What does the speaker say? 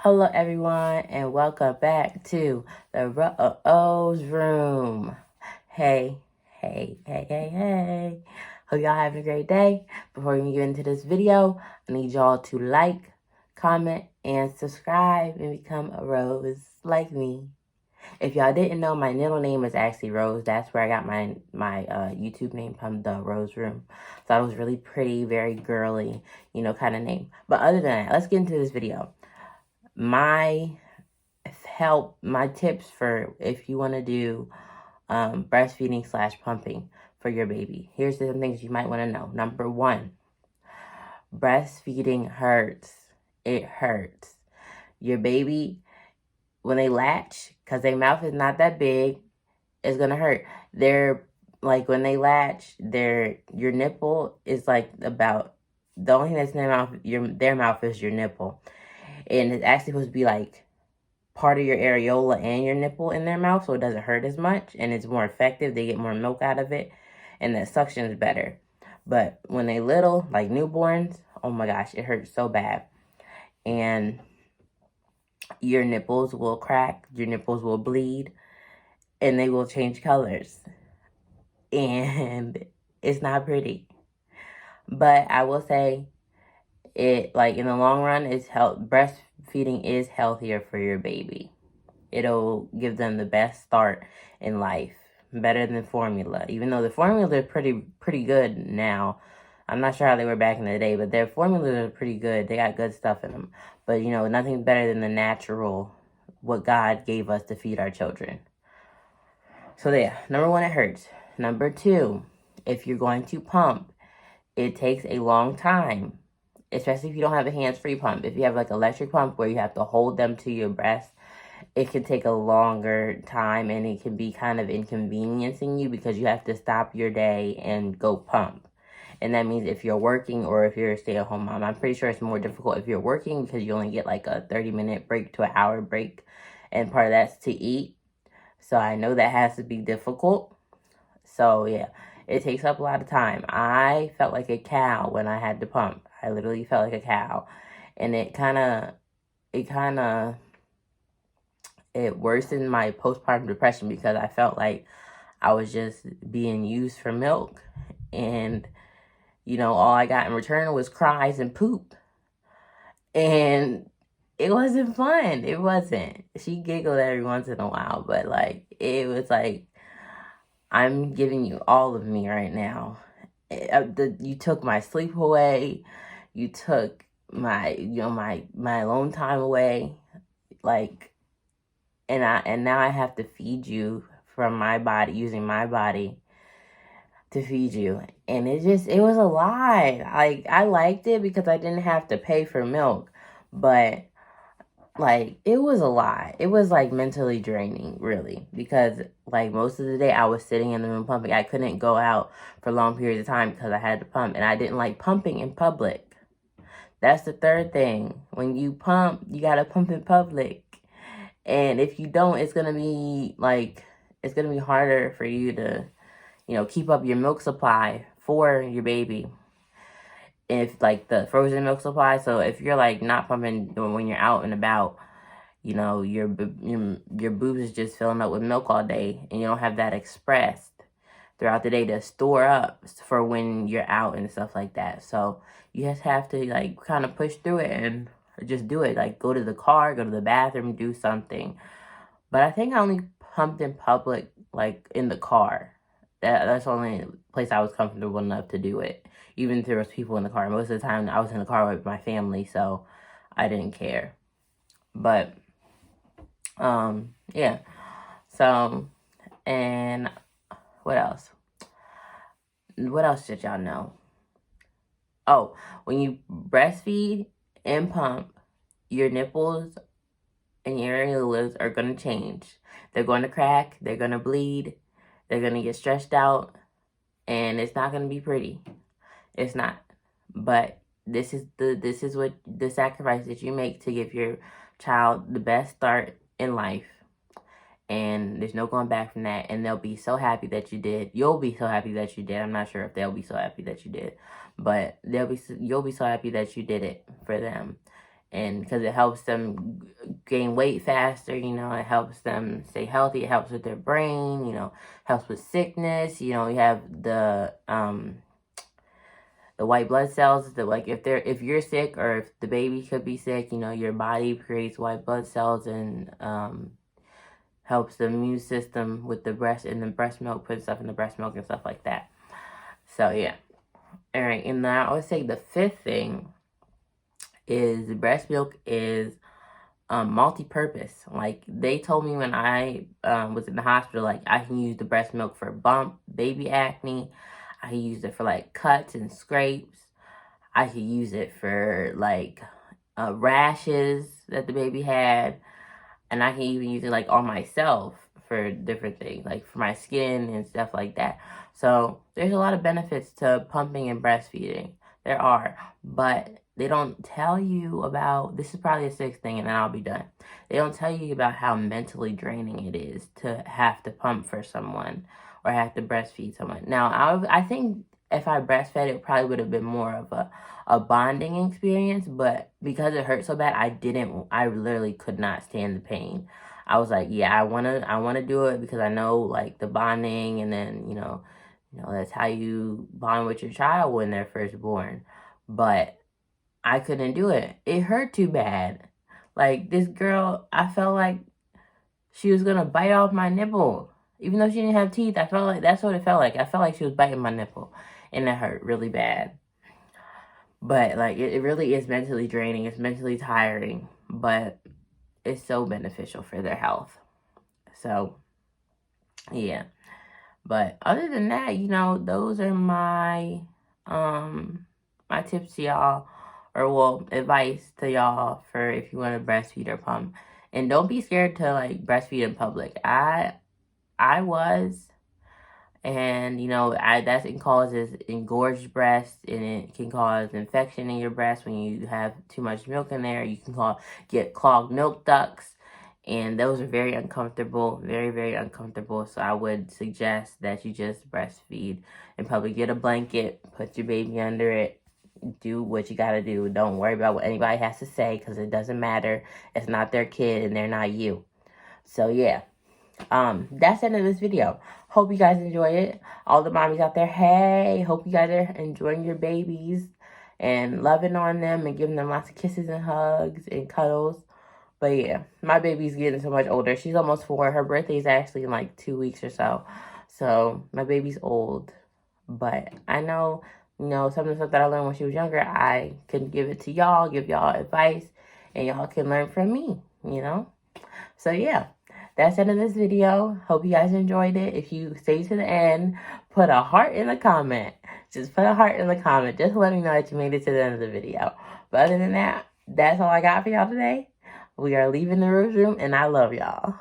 Hello, everyone, and welcome back to the Rose Room. Hey, hey. Hope y'all having a great day. Before we get into this video, I need y'all to like, comment, and subscribe and become a rose like me. If y'all didn't know, my middle name is actually Rose. That's where I got my YouTube name from, The Rose Room. So it was really pretty, very girly, kind of name. But other than that, let's get into this video. My tips for if you want to do breastfeeding / pumping for your baby. Here's some things you might want to know. Number 1, breastfeeding hurts. It hurts. Your baby, when they latch, because their mouth is not that big, it's going to hurt. They're like, when they latch, your nipple is like about, the only thing that's in their mouth, their mouth is your nipple. And it's actually supposed to be like part of your areola and your nipple in their mouth, so it doesn't hurt as much and it's more effective. They get more milk out of it and the suction is better. But when they little, like newborns, oh my gosh, it hurts so bad. And your nipples will crack, your nipples will bleed, and they will change colors. And it's not pretty. But I will say, it, like, in the long run, breastfeeding is healthier for your baby. It'll give them the best start in life, better than formula. Even though the formulas are pretty good now. I'm not sure how they were back in the day, but their formulas are pretty good. They got good stuff in them. But, nothing better than the natural, what God gave us to feed our children. So yeah, number 1, it hurts. Number 2, if you're going to pump, it takes a long time, especially if you don't have a hands-free pump. If you have like electric pump where you have to hold them to your breast, it can take a longer time and it can be kind of inconveniencing you because you have to stop your day and go pump. And that means if you're working or if you're a stay-at-home mom, I'm pretty sure it's more difficult if you're working because you only get like a 30-minute break to an hour break, and part of that's to eat. So I know that has to be difficult. So yeah, it takes up a lot of time. I felt like a cow when I had to pump. I literally felt like a cow. And it worsened my postpartum depression because I felt like I was just being used for milk. And, all I got in return was cries and poop. And it wasn't fun. It wasn't. She giggled every once in a while, but it was like, I'm giving you all of me right now. You took my sleep away. You took my, my alone time away. And now I have to feed you from my body, using my body to feed you. And it was a lot. I liked it because I didn't have to pay for milk, but it was a lot. It was mentally draining, really, because most of the day I was sitting in the room pumping. I couldn't go out for long periods of time because I had to pump, and I didn't like pumping in public. That's the third thing. When you pump, you gotta pump in public. And if you don't, it's going to be harder for you to, keep up your milk supply for your baby. If the frozen milk supply. So if you're not pumping when you're out and about, your boobs is just filling up with milk all day and you don't have that expressed throughout the day to store up for when you're out and stuff like that. So you just have to kind of push through it and just do it. Go to the car, go to the bathroom, do something. But I think I only pumped in public, in the car. That's the only place I was comfortable enough to do it. Even if there was people in the car. Most of the time I was in the car with my family, so I didn't care. But, yeah. So, and what else? What else did y'all know? Oh, when you breastfeed and pump, your nipples and your areolas are going to change. They're going to crack, they're going to bleed, they're going to get stretched out, and it's not going to be pretty. It's not. But this is what the sacrifice that you make to give your child the best start in life. And there's no going back from that. And they'll be so happy that you did. You'll be so happy that you did. I'm not sure if they'll be so happy that you did. But you'll be so happy that you did it for them. and because it helps them gain weight faster, you know, it helps them stay healthy, it helps with their brain, you know, helps with sickness, you know, you have the white blood cells that, like, if you're sick or if the baby could be sick, you know, your body creates white blood cells and helps the immune system with the breast and the breast milk, put stuff in the breast milk and stuff like that. So yeah. All right, and now I would say the fifth thing is breast milk is multi-purpose. Like, they told me when I was in the hospital, like, I can use the breast milk for baby acne. I can use it for like cuts and scrapes. I could use it for like rashes that the baby had, and I can even use it like on myself for different things, like for my skin and stuff like that. So there's a lot of benefits to pumping and breastfeeding. There are, but they don't tell you about, this is probably the sixth thing and then I'll be done. They don't tell you about how mentally draining it is to have to pump for someone or have to breastfeed someone. Now, I think if I breastfed, it probably would have been more of a bonding experience, but because it hurt so bad, I literally could not stand the pain. I was like, yeah, I wanna do it because I know like the bonding, and then that's how you bond with your child when they're first born. But I couldn't do it. It hurt too bad. Like, this girl, I felt like she was gonna bite off my nipple. Even though she didn't have teeth, I felt like that's what it felt like. I felt like she was biting my nipple, and it hurt really bad. But like, it really is mentally draining. It's mentally tiring, but it's so beneficial for their health. So yeah. But other than that, those are my my tips to y'all, or well, advice to y'all for if you want to breastfeed or pump. And don't be scared to like breastfeed in public. I was, and that causes engorged breasts, and it can cause infection in your breast when you have too much milk in there. You can get clogged milk ducts, and those are very uncomfortable, very, very uncomfortable. So I would suggest that you just breastfeed and probably get a blanket, put your baby under it, do what you gotta do. Don't worry about what anybody has to say, because it doesn't matter. It's not their kid and they're not you. So yeah, that's the end of this video. Hope you guys enjoy it. All the mommies out there, hey, hope you guys are enjoying your babies and loving on them and giving them lots of kisses and hugs and cuddles. But yeah, my baby's getting so much older. She's almost 4. Her birthday is actually in like 2 weeks or so. So my baby's old. But I know, some of the stuff that I learned when she was younger, I can give it to y'all, give y'all advice, and y'all can learn from me, So yeah, that's the end of this video. Hope you guys enjoyed it. If you stay to the end, put a heart in the comment. Just put a heart in the comment. Just let me know that you made it to the end of the video. But other than that, that's all I got for y'all today. We are leaving the room, and I love y'all.